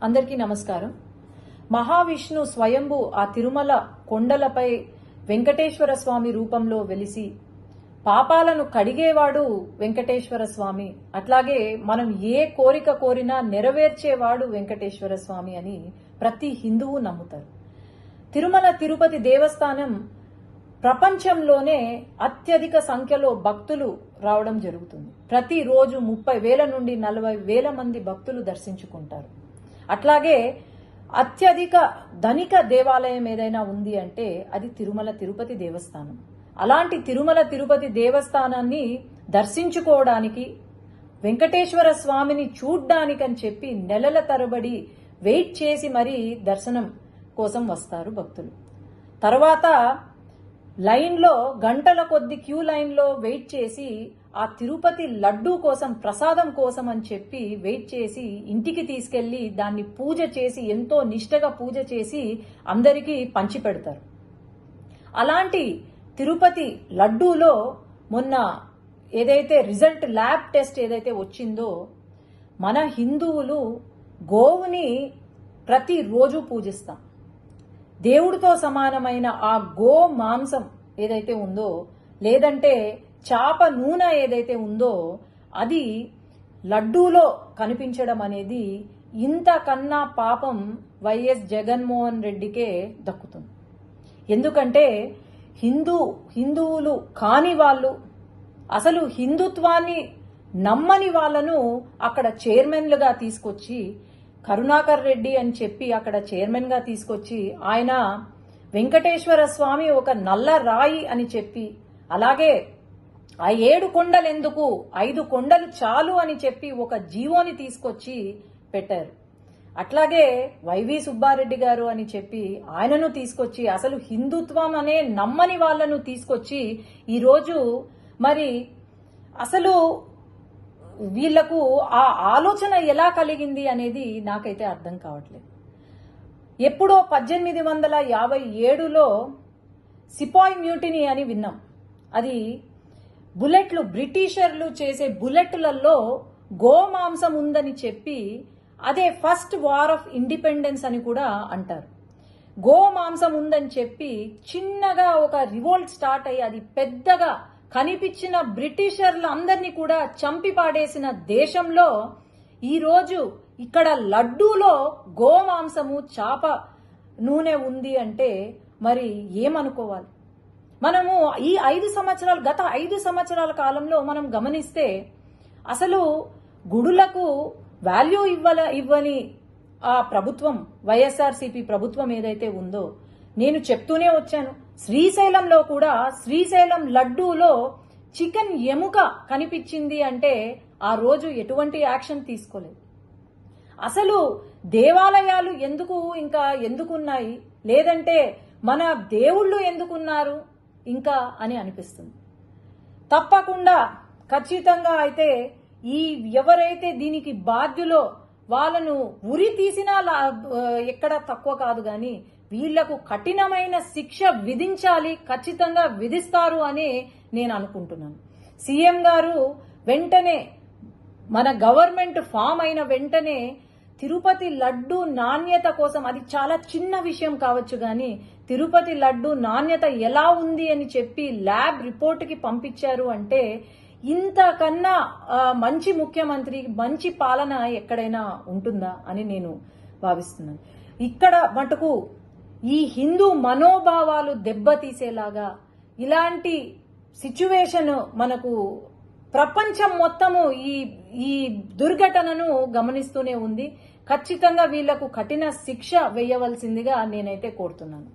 అందరికీ నమస్కారం. మహావిష్ణు స్వయంభు ఆ తిరుమల కొండలపై వెంకటేశ్వర స్వామి రూపంలో వెలిసి పాపాలను కడిగేవాడు వెంకటేశ్వర స్వామి. అట్లాగే మనం ఏ కోరిక కోరినా నెరవేర్చేవాడు వెంకటేశ్వర స్వామి అని ప్రతి హిందువు నమ్ముతారు. తిరుమల తిరుపతి దేవస్థానం ప్రపంచంలోనే అత్యధిక సంఖ్యలో భక్తులు రావడం జరుగుతుంది. ప్రతిరోజు 30,000 నుండి 40,000 మంది భక్తులు దర్శించుకుంటారు. అట్లాగే అత్యధిక ధనిక దేవాలయం ఏదైనా ఉంది అంటే అది తిరుమల తిరుపతి దేవస్థానం. అలాంటి తిరుమల తిరుపతి దేవస్థానాన్ని దర్శించుకోవడానికి, వెంకటేశ్వర స్వామిని చూడ్డానికని చెప్పి నెలల తరబడి వెయిట్ చేసి మరీ దర్శనం కోసం వస్తారు భక్తులు. తర్వాత లైన్లో గంటల కొద్ది క్యూ లైన్లో వెయిట్ చేసి ఆ తిరుపతి లడ్డూ కోసం, ప్రసాదం కోసం అని చెప్పి వెయిట్ చేసి ఇంటికి తీసుకెళ్లి దాన్ని పూజ చేసి, ఎంతో నిష్టగా పూజ చేసి అందరికీ పంచి పెడతారు. అలాంటి తిరుపతి లడ్డూలో మొన్న ఏదైతే రిజల్ట్ ల్యాబ్ టెస్ట్ ఏదైతే వచ్చిందో, మన హిందువులు గోవుని ప్రతిరోజు పూజిస్తాం. దేవుడితో సమానమైన ఆ గో మాంసం ఏదైతే ఉందో, లేదంటే చాప నూనె ఏదైతే ఉందో, అది లడ్డూలో కనిపించడం అనేది ఇంతకన్నా పాపం వైఎస్ జగన్మోహన్ రెడ్డికే దక్కుతుంది. ఎందుకంటే హిందువులు కాని వాళ్ళు, అసలు హిందుత్వాన్ని నమ్మని వాళ్ళను అక్కడ చైర్మన్లుగా తీసుకొచ్చి, కరుణాకర్ రెడ్డి అని చెప్పి అక్కడ చైర్మన్ గా తీసుకొచ్చి, ఆయన వెంకటేశ్వర స్వామి ఒక నల్ల రాయి అని చెప్పి, అలాగే ఆ 7 కొండలు ఎందుకు, 5 కొండలు చాలు అని చెప్పి ఒక జీవోని తీసుకొచ్చి పెట్టారు. అట్లాగే వైవి సుబ్బారెడ్డి గారు అని చెప్పి ఆయనను తీసుకొచ్చి, అసలు హిందుత్వం అనే నమ్మని వాళ్లను తీసుకొచ్చి ఈరోజు మరి అసలు వీళ్లకు ఆ ఆలోచన ఎలా కలిగింది అనేది నాకైతే అర్థం కావట్లేదు. ఎప్పుడో 1857లో సిపాయ్ మ్యూటినీ అని విన్నాం. అది బుల్లెట్లు, బ్రిటిషర్లు చేసే బుల్లెట్లలో గోమాంసం ఉందని చెప్పి, అదే ఫస్ట్ వార్ ఆఫ్ ఇండిపెండెన్స్ అని కూడా అంటారు. గోమాంసం ఉందని చెప్పి చిన్నగా ఒక రివోల్ట్ స్టార్ట్ అయ్యి అది పెద్దగా కనిపించిన బ్రిటిషర్లు అందరినీ కూడా చంపి పాడేసిన దేశంలో ఈరోజు ఇక్కడ లడ్డూలో గోమాంసము, చాప నూనె ఉంది అంటే మరి ఏమనుకోవాలి? మనము ఈ గత 5 సంవత్సరాల కాలంలో మనం గమనిస్తే అసలు గుడులకు వాల్యూ ఇవ్వని ఆ ప్రభుత్వం, వైఎస్ఆర్సీపీ ప్రభుత్వం ఏదైతే ఉందో, నేను చెప్తూనే వచ్చాను. శ్రీశైలంలో కూడా శ్రీశైలం లడ్డూలో చికెన్ ఎముక కనిపించింది అంటే ఆ రోజు ఎటువంటి యాక్షన్ తీసుకోలేదు. అసలు దేవాలయాలు ఎందుకున్నాయి, లేదంటే మన దేవుళ్ళు ఎందుకున్నారు ఇంకా అని అనిపిస్తుంది. తప్పకుండా ఖచ్చితంగా అయితే ఎవరైతే దీనికి బాధ్యులో వాళ్ళను ఉరి తీసినా ఎక్కడ తక్కువ కాదు, కానీ వీళ్లకు కఠినమైన శిక్ష విధించాలి, ఖచ్చితంగా విధిస్తారు అని నేను అనుకుంటున్నాను. సీఎం గారు వెంటనే, మన గవర్నమెంట్ ఫామ్ అయిన వెంటనే తిరుపతి లడ్డు నాణ్యత కోసం, అది చాలా చిన్న విషయం కావచ్చు కానీ తిరుపతి లడ్డు నాణ్యత ఎలా ఉంది అని చెప్పి ల్యాబ్ రిపోర్ట్కి పంపించారు అంటే ఇంతకన్నా మంచి ముఖ్యమంత్రి, మంచి పాలన ఎక్కడైనా ఉంటుందా అని నేను భావిస్తున్నాను. ఇక్కడ మటుకు ఈ హిందూ మనోభావాలు దెబ్బతీసేలాగా ఇలాంటి సిచ్యువేషన్ మనకు ప్రపంచం మొత్తము ఈ దుర్ఘటనను గమనిస్తూనే ఉంది. ఖచ్చితంగా వీళ్లకు కఠిన శిక్ష వేయవలసిందిగా నేనైతే కోరుతున్నాను.